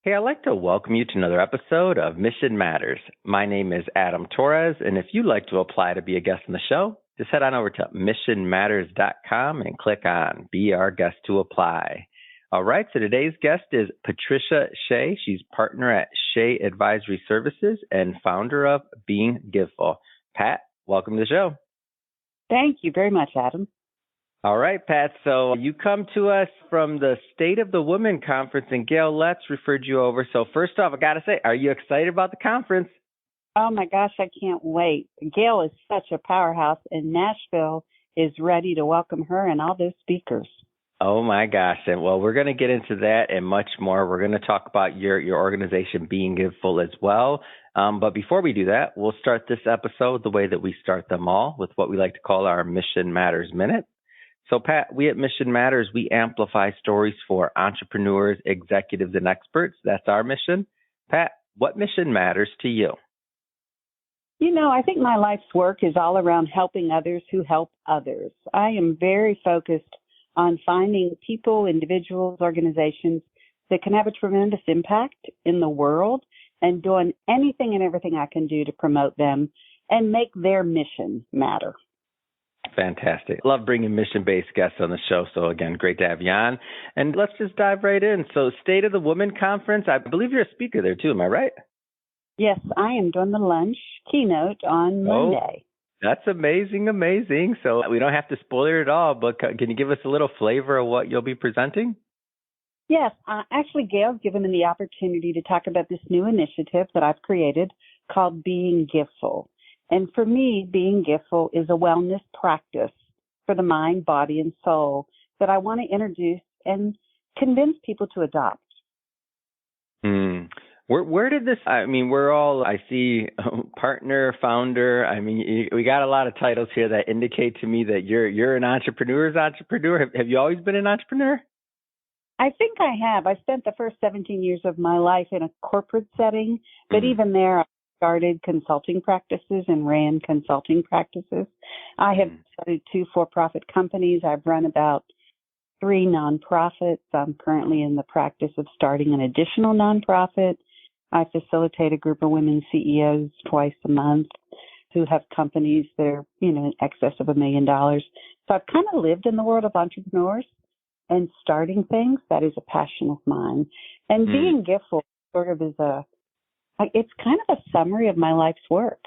Hey, I'd like to welcome you to another episode of Mission Matters. My name is Adam Torres, and if you'd like to apply to be a guest on the show, just head on over to missionmatters.com and click on Be Our Guest to Apply. All right, so today's guest is Patricia Shea. She's partner at Shea Advisory Services and founder of Being Giveful. Pat, welcome to the show. Thank you very much, Adam. All right, Pat. So you come to us from the State of the Women Conference, and Gail Letts referred you over. So first off, I got to say, are you excited about the conference? Oh, my gosh, I can't wait. Gail is such a powerhouse, and Nashville is ready to welcome her and all those speakers. Oh, my gosh. And well, we're going to get into that and much more. We're going to talk about your organization, Being Giveful, as well. But before we do that, we'll start this episode the way that we start them all, with what we like to call our Mission Matters Minute. So, Pat, we at Mission Matters, we amplify stories for entrepreneurs, executives, and experts. That's our mission. Pat, what mission matters to you? You know, I think my life's work is all around helping others who help others. I am very focused on finding people, individuals, organizations that can have a tremendous impact in the world and doing anything and everything I can do to promote them and make their mission matter. Fantastic. Love bringing mission-based guests on the show. So again, great to have you on. And let's just dive right in. So State of the Women Conference, I believe you're a speaker there too. Am I right? Yes, I am doing the lunch keynote on Monday. That's amazing. So we don't have to spoil it at all, but can you give us a little flavor of what you'll be presenting? Yes, actually, Gail's given me the opportunity to talk about this new initiative that I've created called Being Giveful. And for me, Being Giveful is a wellness practice for the mind, body, and soul that I want to introduce and convince people to adopt. Where did this, we're all, I see partner, founder. We got a lot of titles here that indicate to me that you're an entrepreneur. Have you always been an entrepreneur? I think I have. I spent the first 17 years of my life in a corporate setting, but even there, I started consulting practices and ran consulting practices. I have started 2 for-profit companies. I've run about 3 nonprofits. I'm currently in the practice of starting an additional nonprofit. I facilitate a group of women CEOs twice a month who have companies that are, in excess of $1 million. So I've kind of lived in the world of entrepreneurs and starting things. That is a passion of mine. And Being Giveful sort of is it's kind of a summary of my life's work.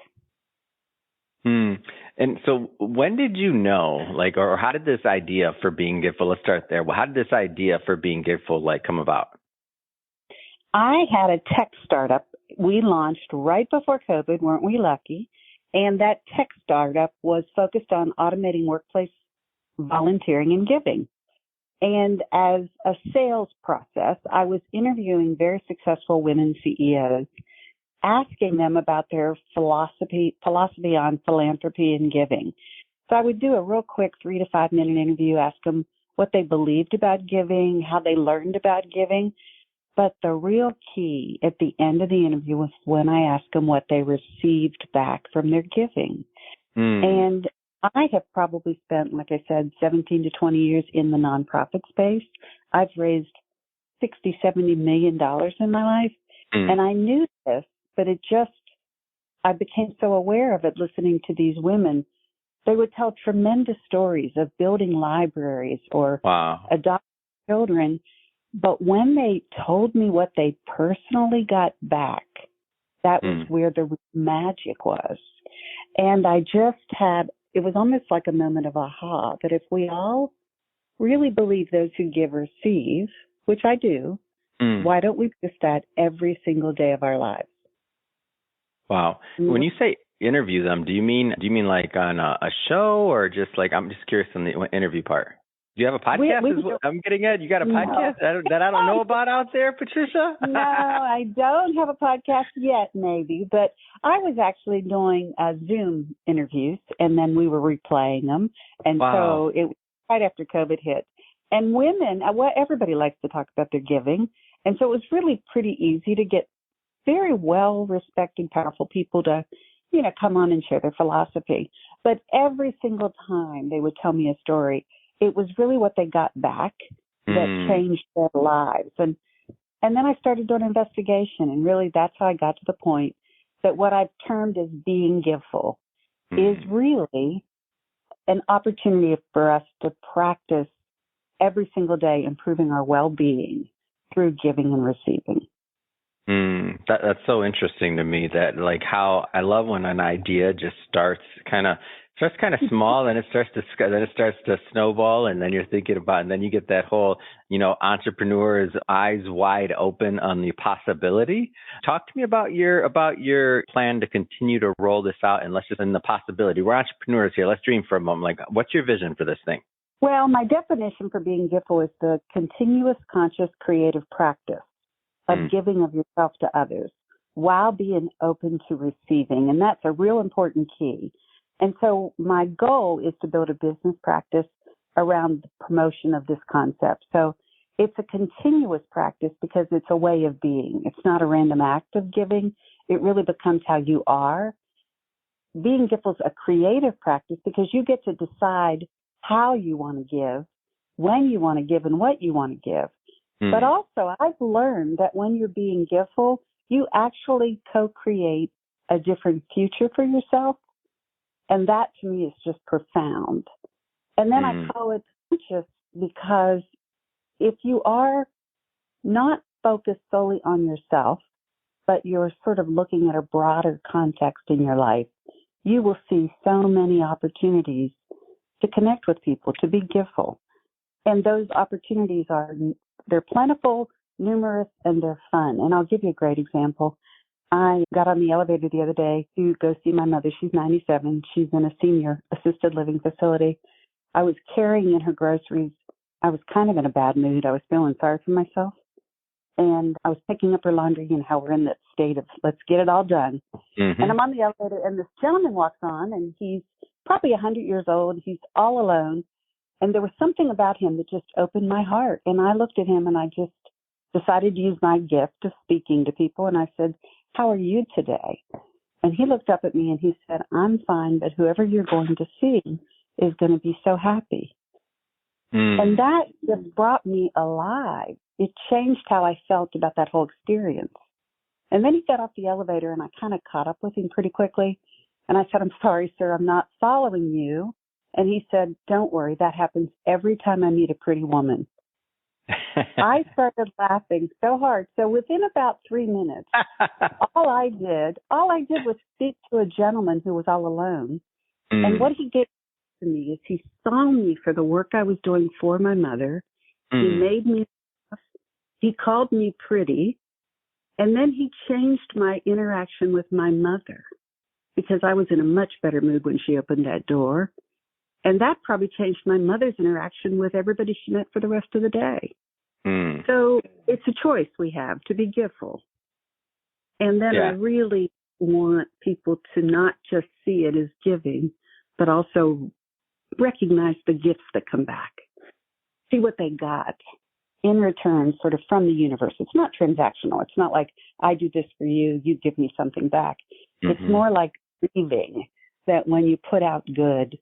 And so when did you know, or how did this idea for Being Giveful, let's start there. Well, how did this idea for Being Giveful, come about? I had a tech startup. We launched right before COVID, weren't we lucky? And that tech startup was focused on automating workplace volunteering and giving. And as a sales process, I was interviewing very successful women CEOs, asking them about their philosophy on philanthropy and giving. So I would do a real quick 3 to 5 minute interview, ask them what they believed about giving, how they learned about giving. But the real key at the end of the interview was when I asked them what they received back from their giving. And I have probably spent, like I said, 17 to 20 years in the nonprofit space. I've raised $60-70 million in my life. And I knew this, but I became so aware of it listening to these women. They would tell tremendous stories of building libraries or adopting children. But when they told me what they personally got back, that was where the magic was. And I just it was almost like a moment of aha, that if we all really believe those who give receive, which I do, why don't we do that every single day of our lives? Wow. When you say interview them, do you mean like on a show, or just I'm just curious on the interview part? Do you have a podcast? I'm getting at. You got a podcast that I don't know about out there, Patricia? No, I don't have a podcast yet, maybe. But I was actually doing Zoom interviews, and then we were replaying them. And so it was right after COVID hit. And women, everybody likes to talk about their giving. And so it was really pretty easy to get very well-respected, powerful people to, come on and share their philosophy. But every single time they would tell me a story, it was really what they got back that changed their lives. And And then I started doing investigation, and really that's how I got to the point that what I've termed as being giveful is really an opportunity for us to practice every single day improving our well-being through giving and receiving. That's so interesting to me, that like how I love when an idea just starts kind of small, then it starts to snowball, and then you're thinking about, and then you get that whole, entrepreneur's eyes wide open on the possibility. Talk to me about your plan to continue to roll this out, and let's just in the possibility. We're entrepreneurs here. Let's dream for a moment. Like, what's your vision for this thing? Well, my definition for being giveful is the continuous conscious creative practice of giving of yourself to others while being open to receiving. And that's a real important key. And so my goal is to build a business practice around the promotion of this concept. So it's a continuous practice because it's a way of being. It's not a random act of giving. It really becomes how you are. Being giveful is a creative practice because you get to decide how you want to give, when you want to give, and what you want to give. But also, I've learned that when you're being giveful, you actually co-create a different future for yourself. And that to me is just profound. And then I call it conscious because if you are not focused solely on yourself, but you're sort of looking at a broader context in your life, you will see so many opportunities to connect with people, to be giveful. And those opportunities they're plentiful, numerous, and they're fun. And I'll give you a great example. I got on the elevator the other day to go see my mother. She's 97. She's in a senior assisted living facility. I was carrying in her groceries. I was kind of in a bad mood. I was feeling sorry for myself. And I was picking up her laundry, and how we're in that state of let's get it all done. And I'm on the elevator, and this gentleman walks on, and he's probably 100 years old. He's all alone. And there was something about him that just opened my heart. And I looked at him, and I just decided to use my gift of speaking to people. And I said, "How are you today?" And he looked up at me and he said, "I'm fine, but whoever you're going to see is going to be so happy." And that just brought me alive. It changed how I felt about that whole experience. And then he got off the elevator, and I kind of caught up with him pretty quickly. And I said, "I'm sorry, sir, I'm not following you." And he said, "Don't worry, that happens every time I meet a pretty woman." I started laughing so hard. So within about 3 minutes, all I did was speak to a gentleman who was all alone. And what he gave to me is he saw me for the work I was doing for my mother. He made me laugh. He called me pretty. And then he changed my interaction with my mother because I was in a much better mood when she opened that door. And that probably changed my mother's interaction with everybody she met for the rest of the day. So it's a choice we have to be giveful. And then I really want people to not just see it as giving, but also recognize the gifts that come back. See what they got in return, sort of from the universe. It's not transactional. It's not like I do this for you, you give me something back. It's more like receiving, that when you put out good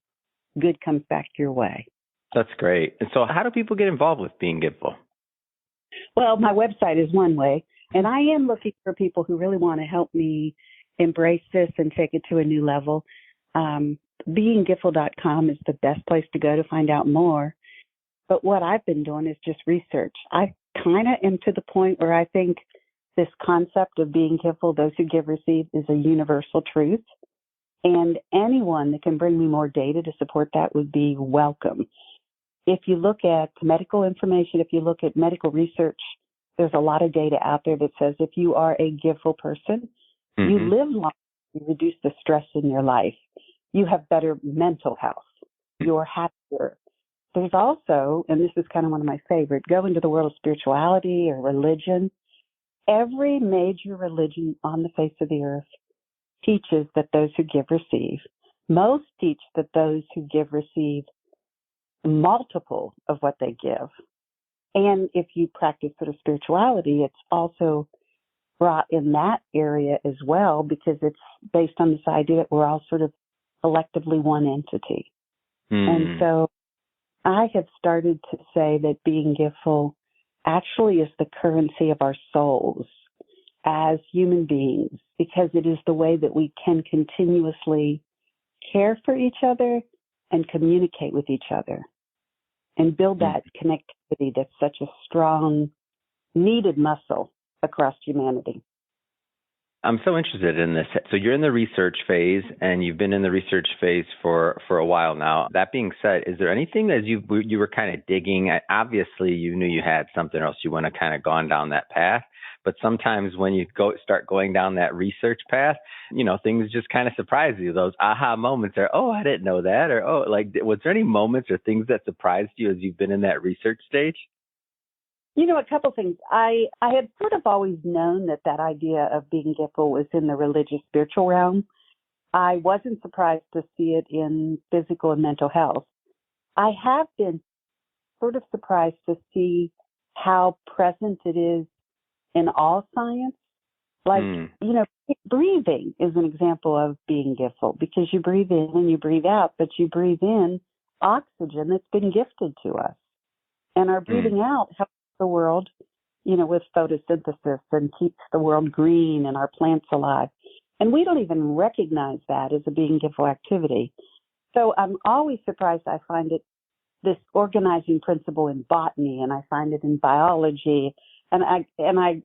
comes back your way. That's great. And so how do people get involved with being giveful? Well, my website is one way, and I am looking for people who really want to help me embrace this and take it to a new level. Beinggiveful.com is the best place to go to find out more. But what I've been doing is just research. I kind of am to the point where I think this concept of being giveful, those who give, receive, is a universal truth. And anyone that can bring me more data to support that would be welcome. If you look at medical information, if you look at medical research, there's a lot of data out there that says if you are a giveful person, you live longer, you reduce the stress in your life, you have better mental health, you're happier. There's also, and this is kind of one of my favorite, go into the world of spirituality or religion. Every major religion on the face of the earth teaches that those who give receive. Most teach that those who give receive multiple of what they give. And if you practice sort of spirituality, it's also brought in that area as well, because it's based on this idea that we're all sort of collectively one entity. And so I have started to say that being giveful actually is the currency of our souls as human beings, because it is the way that we can continuously care for each other and communicate with each other and build that connectivity that's such a strong, needed muscle across humanity. I'm so interested in this. So you're in the research phase, and you've been in the research phase for a while now. That being said, is there anything that you were kind of digging at? Obviously, you knew you had something else. You wouldn't have kind of gone down that path. But sometimes when you start going down that research path, things just kind of surprise you. Those aha moments are, oh, I didn't know that, or oh, like, was there any moments or things that surprised you as you've been in that research stage? A couple things. I had sort of always known that idea of being giveful was in the religious spiritual realm. I wasn't surprised to see it in physical and mental health. I have been sort of surprised to see how present it is in all science. Like, breathing is an example of being giveful, because you breathe in and you breathe out, but you breathe in oxygen that's been gifted to us. And our breathing out helps the world, with photosynthesis, and keeps the world green and our plants alive. And we don't even recognize that as a being giveful activity. So I'm always surprised. I find it this organizing principle in botany, and I find it in biology. And I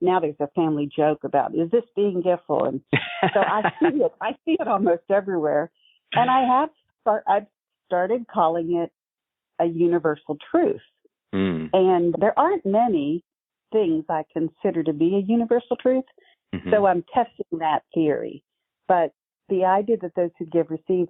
now there's a family joke about, is this being giveful? And so I see it almost everywhere. And I've started calling it a universal truth. And there aren't many things I consider to be a universal truth. So I'm testing that theory. But the idea that those who give receive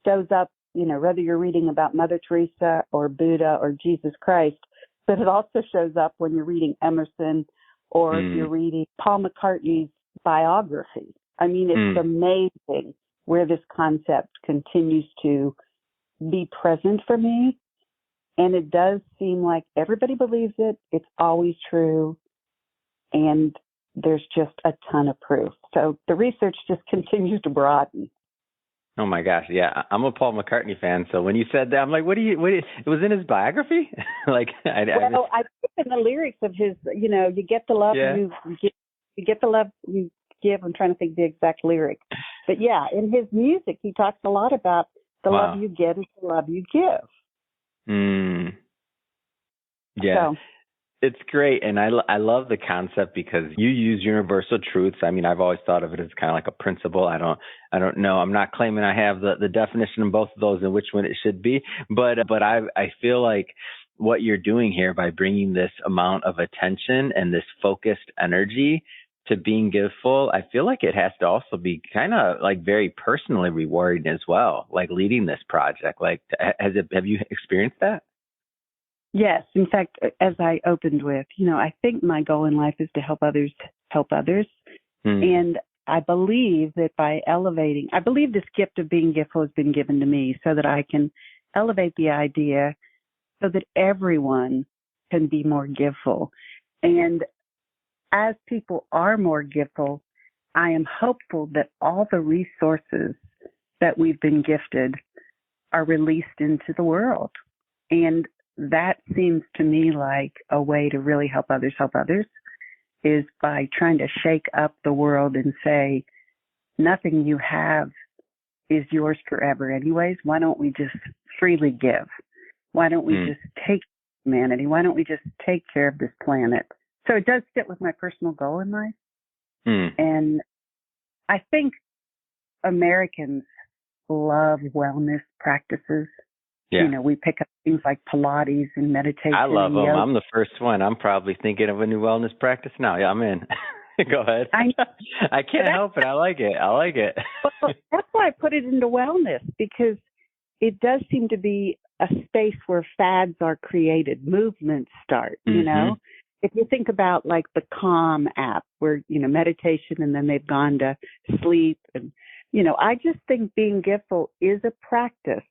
shows up, whether you're reading about Mother Teresa or Buddha or Jesus Christ, but it also shows up when you're reading Emerson or if you're reading Paul McCartney's biography. I mean, it's amazing where this concept continues to be present for me. And it does seem like everybody believes it. It's always true. And there's just a ton of proof. So the research just continues to broaden. Oh my gosh, yeah, I'm a Paul McCartney fan. So when you said that, I'm like, what do you? It was in his biography? I put in the lyrics of his, you get the love you give, you get the love you give. I'm trying to think the exact lyric, but yeah, in his music, he talks a lot about the love you get is the love you give. Yeah. So, it's great. And I love the concept because you use universal truths. I mean, I've always thought of it as kind of like a principle. I don't know. I'm not claiming I have the definition in both of those and which one it should be. But I feel like what you're doing here by bringing this amount of attention and this focused energy to being giveful, I feel like it has to also be kind of like very personally rewarding as well, like leading this project. Like, have you experienced that? Yes. In fact, as I opened with, I think my goal in life is to help others help others. And I believe that by elevating, I believe this gift of being giveful has been given to me so that I can elevate the idea so that everyone can be more giveful. And as people are more giveful, I am hopeful that all the resources that we've been gifted are released into the world. And that seems to me like a way to really help others is by trying to shake up the world and say, nothing you have is yours forever anyways. Why don't we just freely give? Why don't we just take humanity? Why don't we just take care of this planet? So it does fit with my personal goal in life. And I think Americans love wellness practices. Yeah. We pick up things like Pilates and meditation. I love them. I'm the first one. I'm probably thinking of a new wellness practice now. Yeah, I'm in. Go ahead. I can't help it. I like it. Well, that's why I put it into wellness, because it does seem to be a space where fads are created, movements start, If you think about like the Calm app where, meditation and then they've gone to sleep. And, I just think being giveful is a practice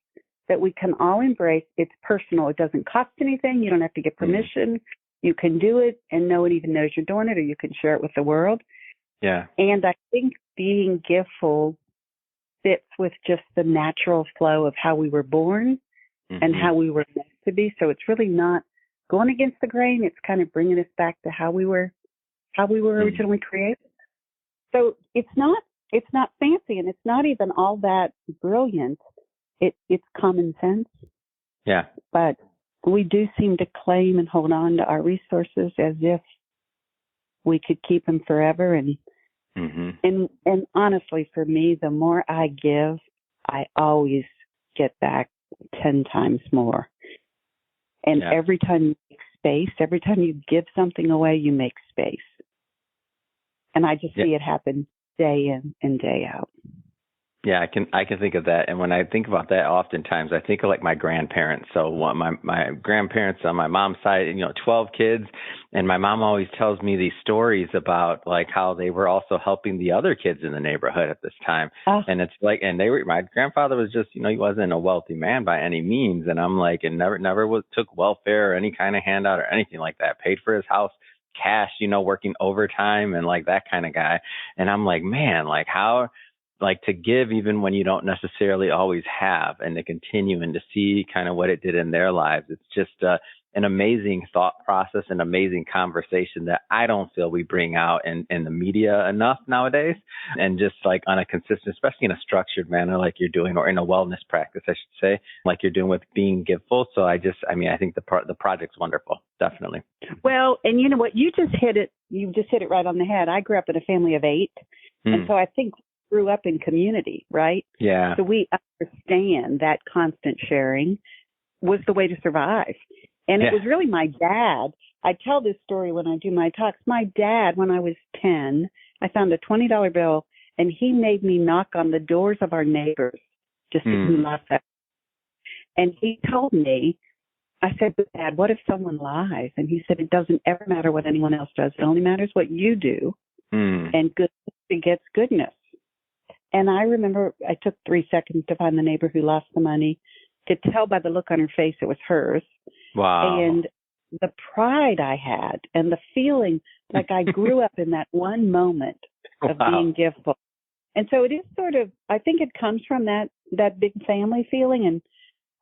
that we can all embrace. It's personal. It doesn't cost anything. You don't have to get permission. You can do it and no one even knows you're doing it, or you can share it with the world. Yeah. And I think being giveful fits with just the natural flow of how we were born and how we were meant to be. So it's really not going against the grain. It's kind of bringing us back to how we were originally created. So it's not fancy, and it's not even all that brilliant. It's common sense. Yeah. But we do seem to claim and hold on to our resources as if we could keep them forever. And and honestly, for me, the more I give, I always get back 10 times more. And every time you make space, every time you give something away, you make space. And I just see it happen day in and day out. Yeah, I can think of that. And when I think about that, oftentimes I think of like my grandparents. So my grandparents on my mom's side, 12 kids. And my mom always tells me these stories about like how they were also helping the other kids in the neighborhood at this time. And it's like, and my grandfather was just, he wasn't a wealthy man by any means. And I'm like, and never took welfare or any kind of handout or anything like that, paid for his house, cash, working overtime and like that kind of guy. And I'm like, man, like how, like to give even when you don't necessarily always have, and to continue and to see kind of what it did in their lives. It's just an amazing thought process, an amazing conversation that I don't feel we bring out in the media enough nowadays, and just like on a consistent, especially in a structured manner like you're doing, or in a wellness practice, I should say, like you're doing with Being Giveful. So I think the project's wonderful. Definitely. Well, and you know what? You just hit it right on the head. I grew up in a family of 8. And so I think grew up in community, right? Yeah. So we understand that constant sharing was the way to survive. And it was really my dad. I tell this story when I do my talks. My dad, when I was 10, I found a $20 bill, and he made me knock on the doors of our neighbors to see who lost that. And he told me, I said, but Dad, what if someone lies? And he said, it doesn't ever matter what anyone else does. It only matters what you do. And goodness begets goodness. And I remember I took 3 seconds to find the neighbor who lost the money. Could tell by the look on her face it was hers. Wow. And the pride I had and the feeling like I grew up in that one moment of being giveful. And so it is sort of, I think it comes from that big family feeling. And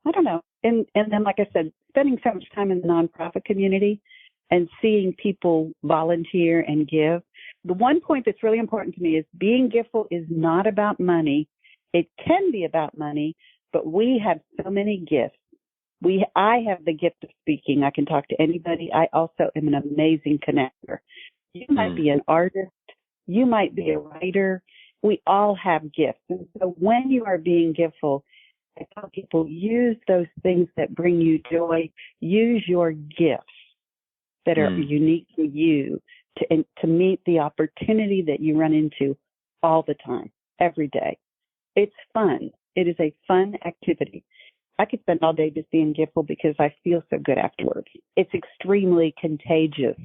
I don't know. And then, like I said, spending so much time in the nonprofit community and seeing people volunteer and give. The one point that's really important to me is being giveful is not about money. It can be about money, but we have so many gifts. I have the gift of speaking. I can talk to anybody. I also am an amazing connector. You might be an artist. You might be a writer. We all have gifts. And so when you are being giveful, I tell people, use those things that bring you joy. Use your gifts that are unique to you to meet the opportunity that you run into all the time, every day. It's fun. It is a fun activity. I could spend all day just being giveful because I feel so good afterwards. It's extremely contagious,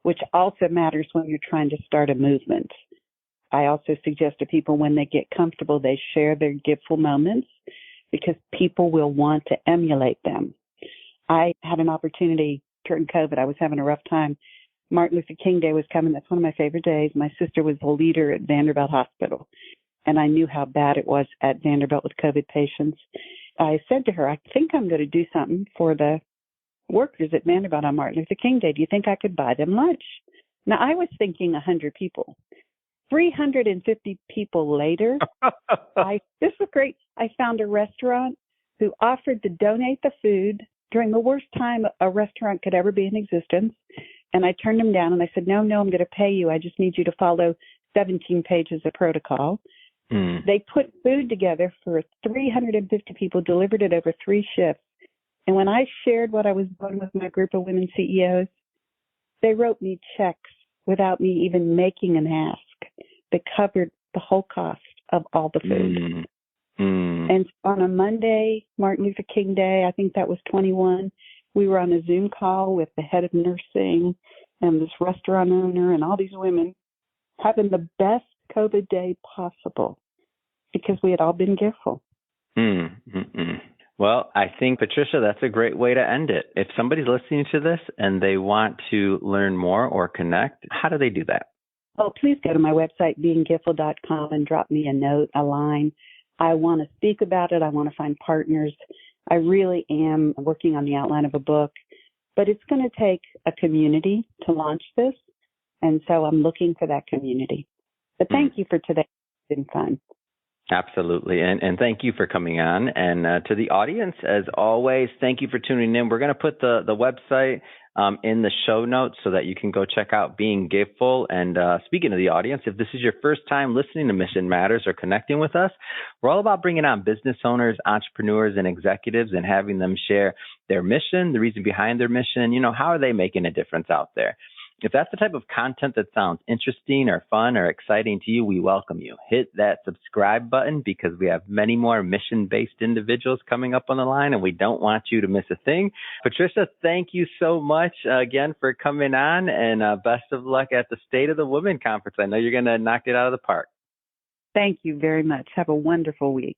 which also matters when you're trying to start a movement. I also suggest to people when they get comfortable, they share their giveful moments because people will want to emulate them. I had an opportunity during COVID. I was having a rough time. Martin Luther King Day was coming. That's one of my favorite days. My sister was the leader at Vanderbilt Hospital, and I knew how bad it was at Vanderbilt with COVID patients. I said to her, I think I'm going to do something for the workers at Vanderbilt on Martin Luther King Day. Do you think I could buy them lunch? Now, I was thinking 100 people. 350 people later, this was great. I found a restaurant who offered to donate the food during the worst time a restaurant could ever be in existence. And I turned them down and I said, no, I'm going to pay you. I just need you to follow 17 pages of protocol. They put food together for 350 people, delivered it over 3 shifts. And when I shared what I was doing with my group of women CEOs, they wrote me checks without me even making an ask that covered the whole cost of all the food. And on a Monday, Martin Luther King Day, I think that was 21, we were on a Zoom call with the head of nursing and this restaurant owner and all these women having the best COVID day possible because we had all been giveful. Well, I think, Patricia, that's a great way to end it. If somebody's listening to this and they want to learn more or connect, how do they do that? Oh, please go to my website, beinggiveful.com, and drop me a note, a line. I want to speak about it. I want to find partners. I really am working on the outline of a book. but it's going to take a community to launch this. And so I'm looking for that community. But thank you for today. It's been fun. Absolutely. And thank you for coming on. And to the audience, as always, thank you for tuning in. We're going to put the website in the show notes so that you can go check out Being Giveful. And speaking of the audience, if this is your first time listening to Mission Matters or connecting with us, we're all about bringing on business owners, entrepreneurs, and executives and having them share their mission, the reason behind their mission, how are they making a difference out there? If that's the type of content that sounds interesting or fun or exciting to you, we welcome you. Hit that subscribe button because we have many more mission-based individuals coming up on the line, and we don't want you to miss a thing. Patricia, thank you so much again for coming on, and best of luck at the State of the Women Conference. I know you're going to knock it out of the park. Thank you very much. Have a wonderful week.